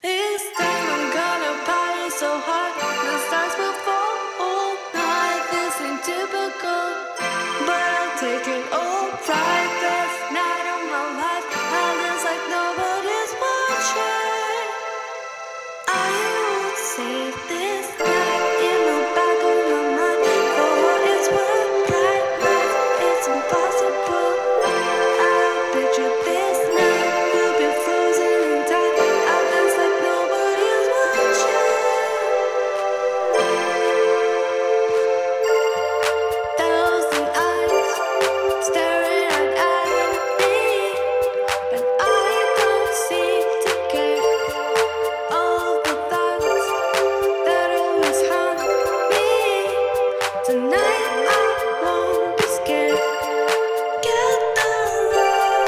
This time I'm gonna party so hard the stars will fall all night. This ain't typical, but I'll take it all right. Best night of my life, I dance like nobody's watching. I would save this night in the back of my mind. For what it's worth, bright lights, it's impossible. I picture this night, we'll be frozen in time. I dance like nobody's watching. Thousand eyes staring right at me, but I don't seem to care. All the thoughts that always haunt me. Tonight I won't be scared. Get the love.